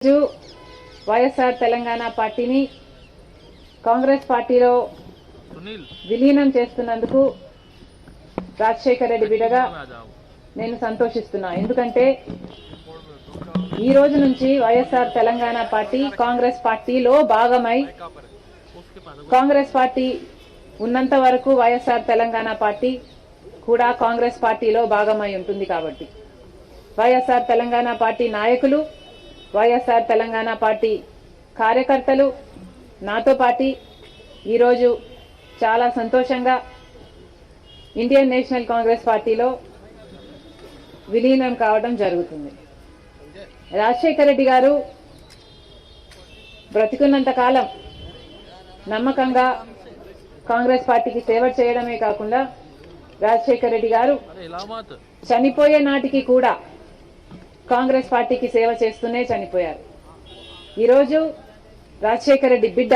వైఎస్ఆర్ తెలంగాణ పార్టీని కాంగ్రెస్ పార్టీలో విలీనం చేస్తున్నందుకు రాజశేఖర్ రెడ్డి బిడ్డగా నేను సంతోషిస్తున్నా. ఎందుకంటే ఈ రోజు నుంచి వైఎస్ఆర్ తెలంగాణ పార్టీ కాంగ్రెస్ పార్టీలో భాగమై కాంగ్రెస్ పార్టీ ఉన్నంత వరకు వైఎస్ఆర్ తెలంగాణ పార్టీ కూడా కాంగ్రెస్ పార్టీలో భాగమై ఉంటుంది. కాబట్టి వైఎస్ఆర్ తెలంగాణ పార్టీ నాయకులు, వైఎస్ఆర్ తెలంగాణ పార్టీ కార్యకర్తలు నాతో పాటు ఈరోజు చాలా సంతోషంగా ఇండియన్ నేషనల్ కాంగ్రెస్ పార్టీలో విలీనం కావడం జరుగుతుంది. రాజశేఖర్ రెడ్డి గారు బ్రతికున్నంత కాలం నమ్మకంగా కాంగ్రెస్ పార్టీకి సేవ చేయడమే కాకుండా రాజశేఖర్ రెడ్డి గారు చనిపోయే నాటికి కూడా కాంగ్రెస్ పార్టీకి సేవ చేస్తూనే చనిపోయారు. ఈరోజు రాజశేఖర్ రెడ్డి బిడ్డ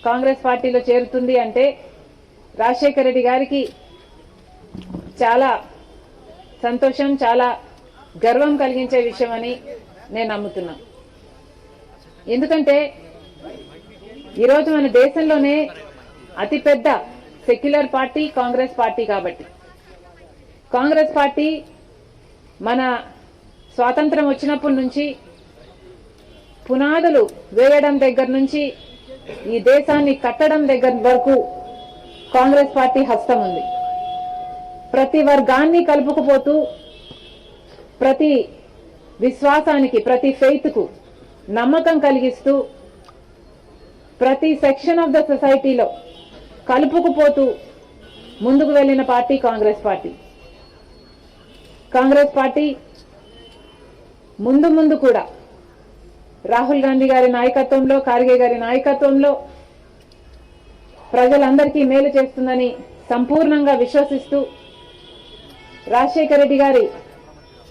కాంగ్రెస్ పార్టీలో చేరుతుంది అంటే రాజశేఖర్ రెడ్డి గారికి చాలా సంతోషం, చాలా గర్వం కలిగించే విషయం అని నేను నమ్ముతున్నా. ఎందుకంటే ఈరోజు మన దేశంలోనే అతిపెద్ద సెక్యులర్ పార్టీ కాంగ్రెస్ పార్టీ. కాబట్టి కాంగ్రెస్ పార్టీ మన స్వాతంత్రం వచ్చినప్పటి నుంచి పునాదులు వేయడం దగ్గర నుంచి ఈ దేశాన్ని కట్టడం దగ్గర వరకు కాంగ్రెస్ పార్టీ హస్తం ఉంది. ప్రతి వర్గాన్ని కలుపుకుపోతూ, ప్రతి విశ్వాసానికి, ప్రతి ఫెయిత్కు నమ్మకం కలిగిస్తూ, ప్రతి సెక్షన్ ఆఫ్ ద సొసైటీలో కలుపుకుపోతూ ముందుకు వెళ్లిన party Congress party. Congress party ముందు కూడా రాహుల్ గాంధీ గారి నాయకత్వంలో, ఖార్గే గారి నాయకత్వంలో ప్రజలందరికీ మేలు చేస్తుందని సంపూర్ణంగా విశ్వసిస్తూ, రాజశేఖర్ రెడ్డి గారి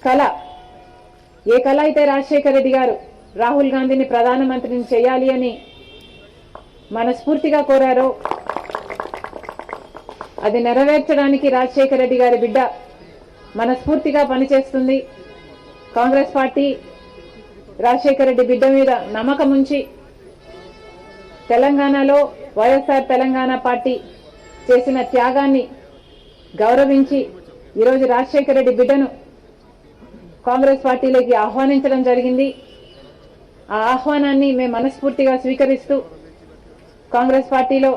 కళ, ఏ కళ అయితే రాజశేఖర్ రెడ్డి గారు రాహుల్ గాంధీని ప్రధానమంత్రిని చేయాలి అని మనస్ఫూర్తిగా కోరారో అది నెరవేర్చడానికి రాజశేఖర్ రెడ్డి గారి బిడ్డ మనస్ఫూర్తిగా పనిచేస్తుంది. కాంగ్రెస్ పార్టీ రాజశేఖర్ రెడ్డి బిడ్డ మీద నమ్మకం ఉంచి తెలంగాణలో వైఎస్ఆర్ తెలంగాణ పార్టీ చేసిన త్యాగాన్ని గౌరవించి ఈరోజు రాజశేఖర్ రెడ్డి బిడ్డను కాంగ్రెస్ పార్టీలోకి ఆహ్వానించడం జరిగింది. ఆ ఆహ్వానాన్ని మేము మనస్ఫూర్తిగా స్వీకరిస్తూ కాంగ్రెస్ పార్టీలో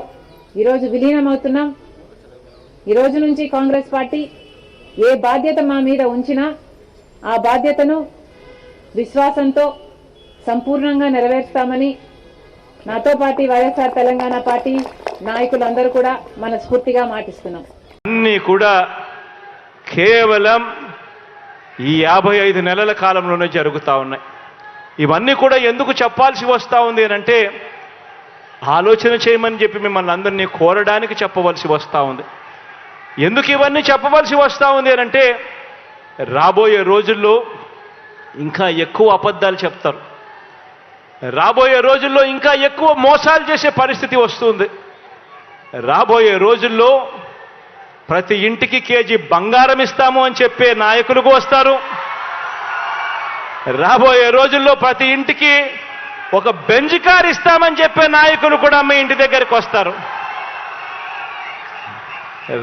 ఈరోజు విలీనమవుతున్నాం. ఈరోజు నుంచి కాంగ్రెస్ పార్టీ ఏ బాధ్యత మా మీద ఉంచినా ఆ బాధ్యతను విశ్వాసంతో సంపూర్ణంగా నెరవేర్స్తామని నాతో పాటు వైఎస్ఆర్ తెలంగాణ పార్టీ నాయకులందరూ కూడా మనస్ఫూర్తిగా మాటిస్తున్నాం. అన్నీ కూడా కేవలం ఈ 55 నెలల కాలంలోనే జరుగుతూ ఉన్నాయి. ఇవన్నీ కూడా ఎందుకు చెప్పాల్సి వస్తూ ఉంది అంటే ఆలోచన చేయమని చెప్పి మిమ్మల్ని అందరినీ కోరడానికి చెప్పవలసి వస్తూ ఉంది. ఎందుకు ఇవన్నీ చెప్పవలసి వస్తూ ఉంది అంటే రాబోయే రోజుల్లో ఇంకా ఎక్కువ అబద్ధాలు చెప్తారు, రాబోయే రోజుల్లో ఇంకా ఎక్కువ మోసాలు చేసే పరిస్థితి వస్తుంది. రాబోయే రోజుల్లో ప్రతి ఇంటికి కేజీ బంగారం ఇస్తాము అని చెప్పే నాయకులకు వస్తారు. రాబోయే రోజుల్లో ప్రతి ఇంటికి ఒక బెంజ్ కార్ ఇస్తామని చెప్పే నాయకులు కూడా మీ ఇంటి దగ్గరికి వస్తారు.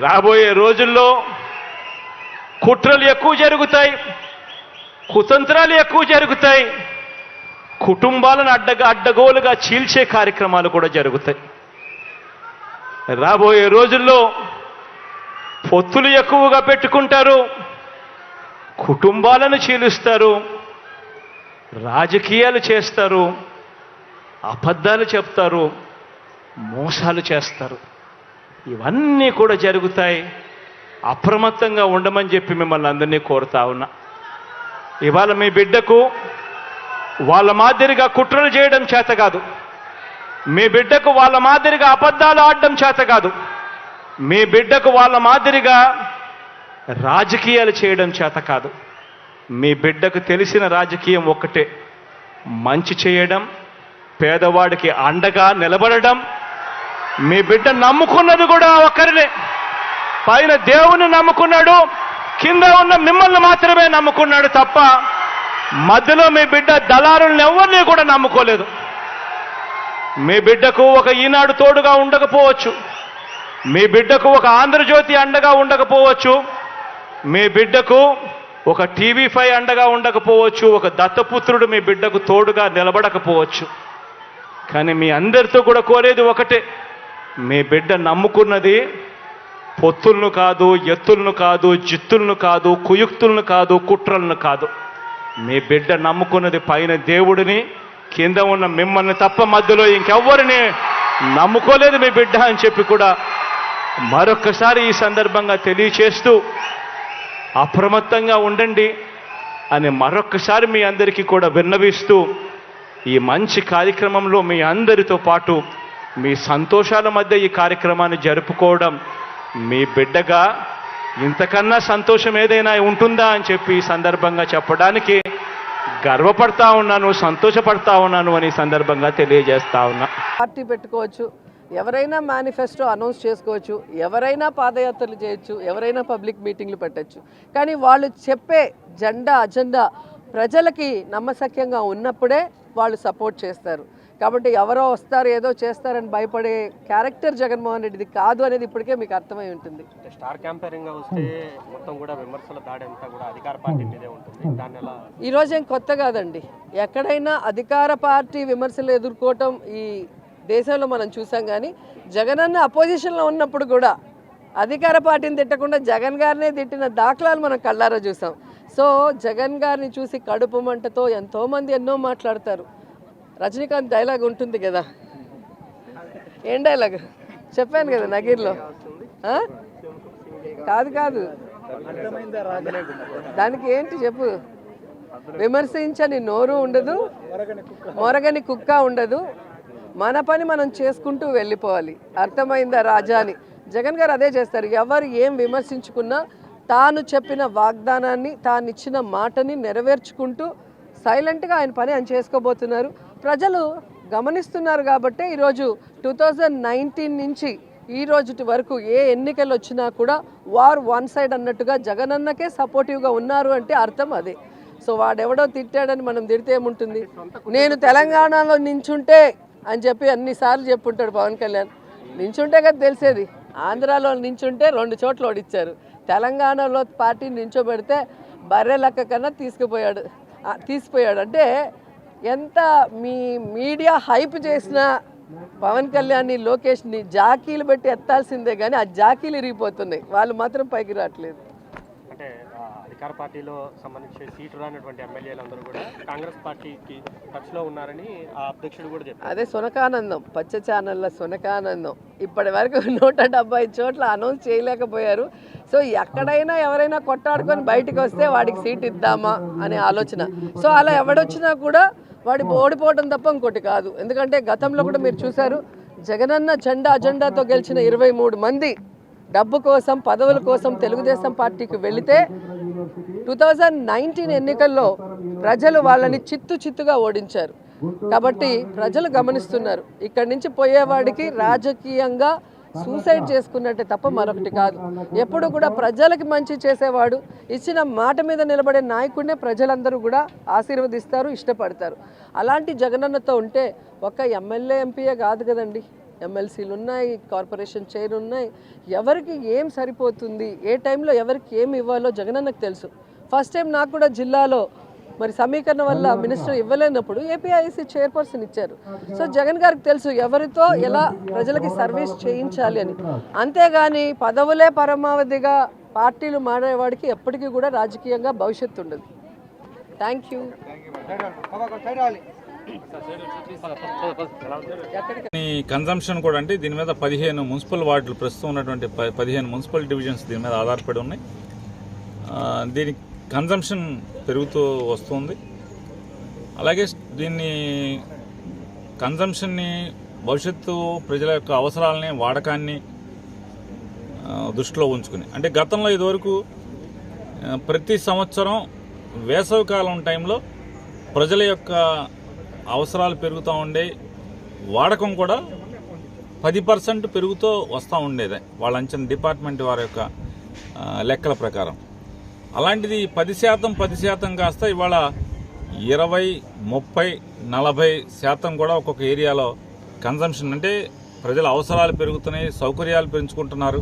రాబోయే రోజుల్లో కుట్రలు ఎక్కువ జరుగుతాయి, కుతంత్రాలు ఎక్కువ జరుగుతాయి, కుటుంబాలను అడ్డగోలుగా చీల్చే కార్యక్రమాలు కూడా జరుగుతాయి. రాబోయే రోజుల్లో పొత్తులు ఎక్కువగా పెట్టుకుంటారు, కుటుంబాలను చీలుస్తారు, రాజకీయాలు చేస్తారు, అబద్ధాలు చెప్తారు, మోసాలు చేస్తారు. ఇవన్నీ కూడా జరుగుతాయి. అప్రమత్తంగా ఉండమని చెప్పి మిమ్మల్ని అందరినీ కోరుతా ఉన్నా. ఇవాళ మీ బిడ్డకు వాళ్ళ మాదిరిగా కుట్రలు చేయడం చేత కాదు, మీ బిడ్డకు వాళ్ళ మాదిరిగా అబద్ధాలు ఆడడం చేత కాదు, మీ బిడ్డకు వాళ్ళ మాదిరిగా రాజకీయాలు చేయడం చేత కాదు. మీ బిడ్డకు తెలిసిన రాజకీయం ఒక్కటే, మంచి చేయడం, పేదవాడికి అండగా నిలబడడం. మీ బిడ్డ నమ్ముకున్నది కూడా ఒకరినే, పైన దేవుని నమ్ముకున్నాడు, కింద ఉన్న మిమ్మల్ని మాత్రమే నమ్ముకున్నాడు తప్ప మధ్యలో మీ బిడ్డ దళారులను ఎవరిని కూడా నమ్ముకోలేదు. మీ బిడ్డకు ఒక ఈనాడు తోడుగా ఉండకపోవచ్చు, మీ బిడ్డకు ఒక ఆంధ్రజ్యోతి అండగా ఉండకపోవచ్చు, మీ బిడ్డకు ఒక టీవీ5 అండగా ఉండకపోవచ్చు, ఒక దత్తపుత్రుడు మీ బిడ్డకు తోడుగా నిలబడకపోవచ్చు. కానీ మీ అందరితో కూడా కోరేది ఒకటే, మీ బిడ్డ నమ్ముకున్నది పొత్తులను కాదు, ఎత్తులను కాదు, జిత్తులను కాదు, కుయుక్తులను కాదు, కుట్రలను కాదు. మీ బిడ్డ నమ్ముకున్నది పైన దేవుడిని, కింద ఉన్న మిమ్మల్ని తప్ప మధ్యలో ఇంకెవ్వరిని నమ్ముకోలేదు మీ బిడ్డ అని చెప్పి కూడా మరొక్కసారి ఈ సందర్భంగా తెలియచేస్తూ అప్రమత్తంగా ఉండండి అని మరొక్కసారి మీ అందరికీ కూడా విన్నవిస్తూ ఈ మంచి కార్యక్రమంలో మీ అందరితో పాటు మీ సంతోషాల మధ్య ఈ కార్యక్రమాన్ని జరుపుకోవడం మీ బిడ్డగా ఇంతకన్నా సంతోషం ఏదైనా ఉంటుందా అని చెప్పి ఈ సందర్భంగా చెప్పడానికి గర్వపడతా ఉన్నాను, సంతోషపడతా ఉన్నాను అని ఈ సందర్భంగా తెలియజేస్తా ఉన్నా. పార్టీ పెట్టుకోవచ్చు, ఎవరైనా మేనిఫెస్టో అనౌన్స్ చేసుకోవచ్చు, ఎవరైనా పాదయాత్రలు చేయొచ్చు, ఎవరైనా పబ్లిక్ మీటింగ్లు పెట్టచ్చు. కానీ వాళ్ళు చెప్పే అజెండా ప్రజలకి నమ్మశక్యంగా ఉన్నప్పుడే వాళ్ళు సపోర్ట్ చేస్తారు. కాబట్టి ఎవరో వస్తారు ఏదో చేస్తారని భయపడే క్యారెక్టర్ జగన్మోహన్ రెడ్డిది కాదు అనేది ఇప్పటికే మీకు అర్థమై ఉంటుంది. స్టార్ క్యాంపెయినింగ్ వస్తే మొత్తం కూడా విమర్శల దాడి అంతా కూడా అధికార పార్టీ మీదే ఉంటుంది. దాన్ని ఎలా ఈరోజు ఏం కొత్త కాదండి, ఎక్కడైనా అధికార పార్టీ విమర్శలు ఎదుర్కోవటం ఈ దేశంలో మనం చూసాం. కానీ జగనన్న అపోజిషన్లో ఉన్నప్పుడు కూడా అధికార పార్టీని తిట్టకుండా జగన్ గారినే తిట్టిన దాఖలాలు మనం కళ్ళారా చూసాం. సో జగన్ గారిని చూసి కడుపు మంటతో ఎంతోమంది ఎన్నో మాట్లాడతారు. రజనీకాంత్ డైలాగ్ ఉంటుంది కదా, ఏం డైలాగ్ చెప్పాను కదా నగీర్లో, కాదు దానికి ఏంటి చెప్పు, విమర్శించని నోరు ఉండదు, మొరగని కుక్క ఉండదు, మన పని మనం చేసుకుంటూ వెళ్ళిపోవాలి. అర్థమైందా రాజా అని జగన్ గారు అదే చేస్తారు. ఎవరు ఏం విమర్శించుకున్నా తాను చెప్పిన వాగ్దానాన్ని, తాను ఇచ్చిన మాటని నెరవేర్చుకుంటూ సైలెంట్గా ఆయన పని ఆయన చేసుకోబోతున్నారు. ప్రజలు గమనిస్తున్నారు కాబట్టి ఈరోజు 2019 నుంచి ఈ రోజుటి వరకు ఏ ఎన్నికలు వచ్చినా కూడా వార్ వన్ సైడ్ అన్నట్టుగా జగనన్నకే సపోర్టివ్గా ఉన్నారు అంటే అర్థం అదే. సో వాడెవడో తిట్టాడని మనం తిడితే ఏముంటుంది, నేను తెలంగాణలో నించుంటే అని చెప్పి అన్నిసార్లు చెప్పుంటాడు పవన్ కళ్యాణ్. నించుంటే కదా తెలిసేది, ఆంధ్రాలో నించుంటే 2 చోట్ల ఓడిచ్చారు, తెలంగాణలో పార్టీని నించోబెడితే బర్రె లెక్క కన్నా తీసిపోయాడు. అంటే ఎంత మీ మీడియా హైప్ చేసిన పవన్ కళ్యాణ్ని, లోకేష్ని జాకీలు పెట్టి ఎత్తాల్సిందే కానీ ఆ జాకీలు ఇరిగిపోతున్నాయి, వాళ్ళు మాత్రం పైకి రావట్లేదు. అంటే అధికార పార్టీలో సంబంధించి సీటు రానటువంటి ఎమ్మెల్యేలందరూ కూడా కాంగ్రెస్ పార్టీకి టచ్లో ఉన్నారని ఆ అధ్యక్షుడు కూడా చెప్పారు. అదే సునకానందం, పచ్చ ఛానళ్ళ సునకానందం. ఇప్పటి వరకు 170 చోట్ల అనౌన్స్ చేయలేకపోయారు. సో ఎక్కడైనా ఎవరైనా కొట్టాడుకొని బయటకు వస్తే వాడికి సీట్ ఇద్దామా అనే ఆలోచన. సో అలా ఎవడొచ్చినా కూడా వాడి ఓడిపోవడం తప్ప ఇంకోటి కాదు. ఎందుకంటే గతంలో కూడా మీరు చూశారు, జగనన్న అజెండాతో గెలిచిన 23 మంది డబ్బు కోసం, పదవుల కోసం తెలుగుదేశం పార్టీకి వెళితే 2019 ఎన్నికల్లో ప్రజలు వాళ్ళని చిత్తుగా ఓడించారు. కాబట్టి ప్రజలు గమనిస్తున్నారు, ఇక్కడి నుంచి పోయేవాడికి రాజకీయంగా సూసైడ్ చేసుకున్నట్టే తప్ప మరొకటి కాదు. ఎప్పుడు కూడా ప్రజలకి మంచి చేసేవాడు, ఇచ్చిన మాట మీద నిలబడే నాయకుడినే ప్రజలందరూ కూడా ఆశీర్వదిస్తారు, ఇష్టపడతారు. అలాంటి జగనన్నతో ఉంటే ఒక ఎమ్మెల్యే ఎంపీయే కాదు కదండి, ఎమ్మెల్సీలు ఉన్నాయి, కార్పొరేషన్ చైర్ ఉన్నాయి. ఎవరికి ఏం సరిపోతుంది, ఏ టైంలో ఎవరికి ఏం ఇవ్వాలో జగనన్నకు తెలుసు. ఫస్ట్ టైం నాకు కూడా జిల్లాలో మరి సమీకరణ వల్ల మినిస్టర్ ఇవ్వలేనప్పుడు ఏపీఐసి చైర్పర్సన్ ఇచ్చారు. సో జగన్ గారికి తెలుసు ఎవరితో ఎలా ప్రజలకి సర్వీస్ చేయించాలి అని. అంతేగాని పదవులే పరమావధిగా పార్టీలు మారేవాడికి ఎప్పటికీ కూడా రాజకీయంగా భవిష్యత్తు ఉండదు. Thank you. కన్జంప్షన్ కూడా అంటే దీని మీద 15 మున్సిపల్ వార్డులు ప్రస్తుతం ఉన్నటువంటి 15 మున్సిపల్ డివిజన్స్ దీని మీద ఆధారపడి ఉన్నాయి. దీని కన్జంప్షన్ పెరుగుతూ వస్తుంది. అలాగే దీన్ని కన్జంప్షన్ని భవిష్యత్తు ప్రజల యొక్క అవసరాలని, వాడకాన్ని దృష్టిలో ఉంచుకుని, అంటే గతంలో ఇదివరకు ప్రతి సంవత్సరం వేసవికాలం టైంలో ప్రజల యొక్క అవసరాలు పెరుగుతూ ఉండే, వాడకం కూడా 10% పెరుగుతూ వస్తూ ఉండేది వాళ్ళ అంచనా, డిపార్ట్మెంట్ వారి యొక్క లెక్కల ప్రకారం. అలాంటిది 10% కాస్త ఇవాళ 20, 30, 40% కూడా ఒక్కొక్క ఏరియాలో కన్జంప్షన్, అంటే ప్రజల అవసరాలు పెరుగుతున్నాయి, సౌకర్యాలు పెంచుకుంటున్నారు.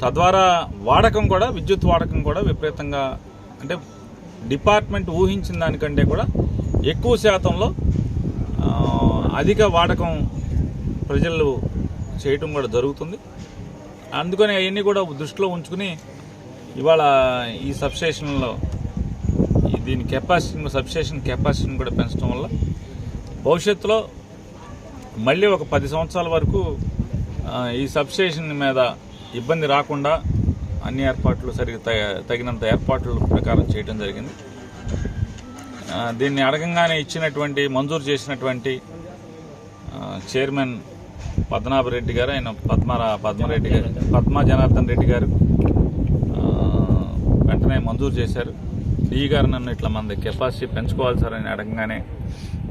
తద్వారా వాడకం కూడా, విద్యుత్ వాడకం కూడా విపరీతంగా, అంటే డిపార్ట్మెంట్ ఊహించిన దానికంటే కూడా ఎక్కువ శాతంలో అధిక వాడకం ప్రజలు చేయటం కూడా జరుగుతుంది. అందుకని అవన్నీ కూడా దృష్టిలో ఉంచుకుని ఇవాళ ఈ సబ్స్టేషన్లో దీని సబ్స్టేషన్ కెపాసిటీని కూడా పెంచడం వల్ల భవిష్యత్తులో మళ్ళీ ఒక 10 సంవత్సరాల వరకు ఈ సబ్స్టేషన్ మీద ఇబ్బంది రాకుండా అన్ని ఏర్పాట్లు తగినంత ఏర్పాట్ల ప్రకారం చేయడం జరిగింది. దీన్ని అడగంగానే ఇచ్చినటువంటి, మంజూరు చేసినటువంటి చైర్మన్ పద్మనాభరెడ్డి గారు, ఆయన పద్మా జనార్దన్ రెడ్డి గారు వెంటనే మంజూరు చేశారు. డీ గారు నన్ను ఇట్లా మన కెపాసిటీ పెంచుకోవాలి సార్ అని అడగంగానే,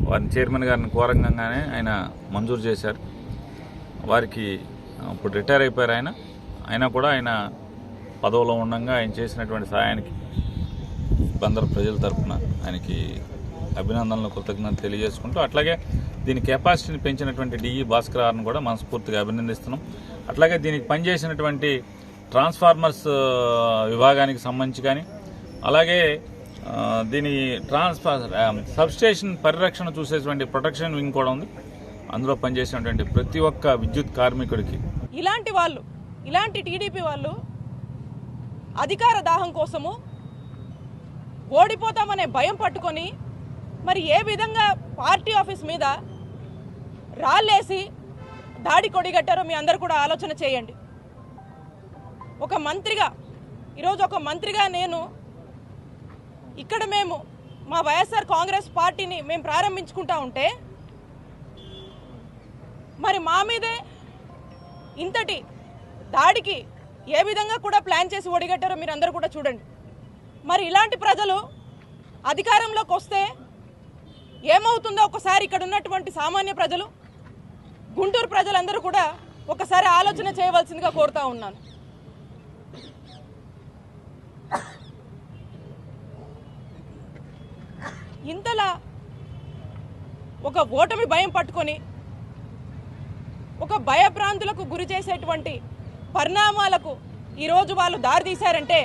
వారిని చైర్మన్ గారిని కోరంగానే ఆయన మంజూరు చేశారు. వారికి ఇప్పుడు రిటైర్ అయిపోయారు అయినా కూడా ఆయన పదవిలో ఉండగా ఆయన చేసినటువంటి సహాయానికి బందరు ప్రజల తరఫున ఆయనకి అభినందనలు, కృతజ్ఞతలు తెలియజేసుకుంటూ, అట్లాగే దీని కెపాసిటీని పెంచినటువంటి డిఈ భాస్కర్ గారిని కూడా మనస్ఫూర్తిగా అభినందిస్తున్నాం. అట్లాగే దీనికి పనిచేసినటువంటి ట్రాన్స్ఫార్మర్స్ విభాగానికి సంబంధించి కానీ, అలాగే దీని సబ్స్టేషన్ పరిరక్షణ చూసేటువంటి ప్రొటెక్షన్ వింగ్ కూడా ఉంది. అందులో పనిచేసినటువంటి ప్రతి ఒక్క విద్యుత్ కార్మికుడికి, ఇలాంటి టీడీపీ వాళ్ళు అధికార దాహం కోసము ఓడిపోతామనే భయం పట్టుకొని మరి ఏ విధంగా పార్టీ ఆఫీస్ మీద రాళ్ళేసి దాడి కొడిగట్టారో మీ అందరూ కూడా ఆలోచన చేయండి. ఈరోజు ఒక మంత్రిగా నేను ఇక్కడ మేము మా వైఎస్ఆర్ కాంగ్రెస్ పార్టీని మేము ప్రారంభించుకుంటా ఉంటే మరి మా మీదే ఇంతటి దాడికి ఏ విధంగా కూడా ప్లాన్ చేసి ఒడిగట్టారో మీరు అందరూ కూడా చూడండి. మరి ఇలాంటి ప్రజలు అధికారంలోకి వస్తే ఏమవుతుందో ఒకసారి ఇక్కడ ఉన్నటువంటి సామాన్య ప్రజలు, గుంటూరు ప్రజలందరూ కూడా ఒకసారి ఆలోచన చేయవలసిందిగా కోరుతా ఉన్నాను. ఇంతలా ఒక ఓటమి భయం పట్టుకొని ఒక భయభ్రాంతులకు గురి చేసేటువంటి పరిణామాలకు ఈరోజు వాళ్ళు దారి తీశారంటే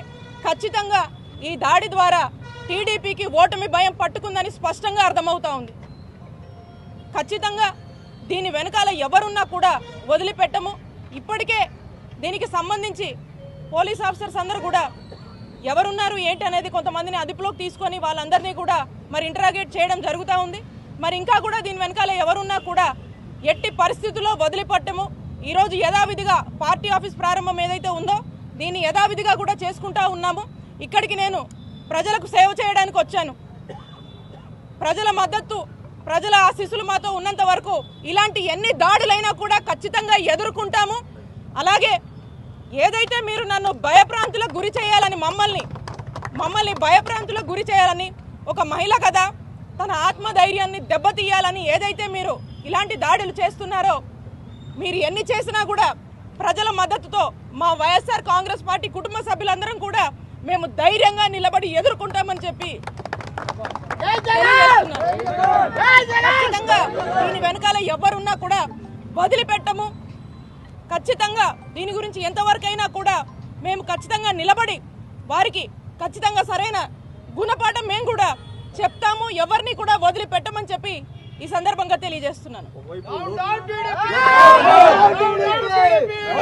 ఖచ్చితంగా ఈ దాడి ద్వారా టీడీపీకి ఓటమి భయం పట్టుకుందని స్పష్టంగా అర్థమవుతా ఉంది. ఖచ్చితంగా దీని వెనకాల ఎవరున్నా కూడా వదిలిపెట్టము. ఇప్పటికే దీనికి సంబంధించి పోలీస్ ఆఫీసర్స్ అందరూ కూడా ఎవరున్నారు ఏంటి అనేది కొంతమందిని అదుపులోకి తీసుకొని వాళ్ళందరినీ కూడా మరి ఇంటరాగేట్ చేయడం జరుగుతూ ఉంది. మరి ఇంకా కూడా దీని వెనకాల ఎవరున్నా కూడా ఎట్టి పరిస్థితుల్లో వదిలిపెట్టము. ఈరోజు యథావిధిగా పార్టీ ఆఫీస్ ప్రారంభం ఏదైతే ఉందో దీన్ని యథావిధిగా కూడా చేసుకుంటా ఉన్నాము. ఇక్కడికి నేను ప్రజలకు సేవ చేయడానికి వచ్చాను. ప్రజల మద్దతు, ప్రజల ఆశీస్సులు మాతో ఉన్నంత వరకు ఇలాంటి ఎన్ని దాడులైనా కూడా ఖచ్చితంగా ఎదుర్కొంటాము. అలాగే ఏదైతే మీరు నన్ను భయభ్రాంతులకు గురి చేయాలని మమ్మల్ని భయభ్రాంతులకు గురి చేయాలని, ఒక మహిళ కదా తన ఆత్మధైర్యాన్ని దెబ్బతీయాలని ఏదైతే మీరు ఇలాంటి దాడులు చేస్తున్నారో, మీరు ఎన్ని చేసినా కూడా ప్రజల మద్దతుతో మా వైఎస్ఆర్ కాంగ్రెస్ పార్టీ కుటుంబ సభ్యులందరం కూడా మేము ధైర్యంగా నిలబడి ఎదుర్కొంటామని చెప్పి ఖచ్చితంగా దీని వెనకాల ఎవరున్నా కూడా వదిలిపెట్టము. ఖచ్చితంగా దీని గురించి ఎంతవరకైనా కూడా మేము ఖచ్చితంగా నిలబడి వారికి ఖచ్చితంగా సరైన గుణపాఠం మేము కూడా చెప్తాము. ఎవరిని కూడా వదిలిపెట్టమని చెప్పి ఈ సందర్భంగా తెలియజేస్తున్నాను.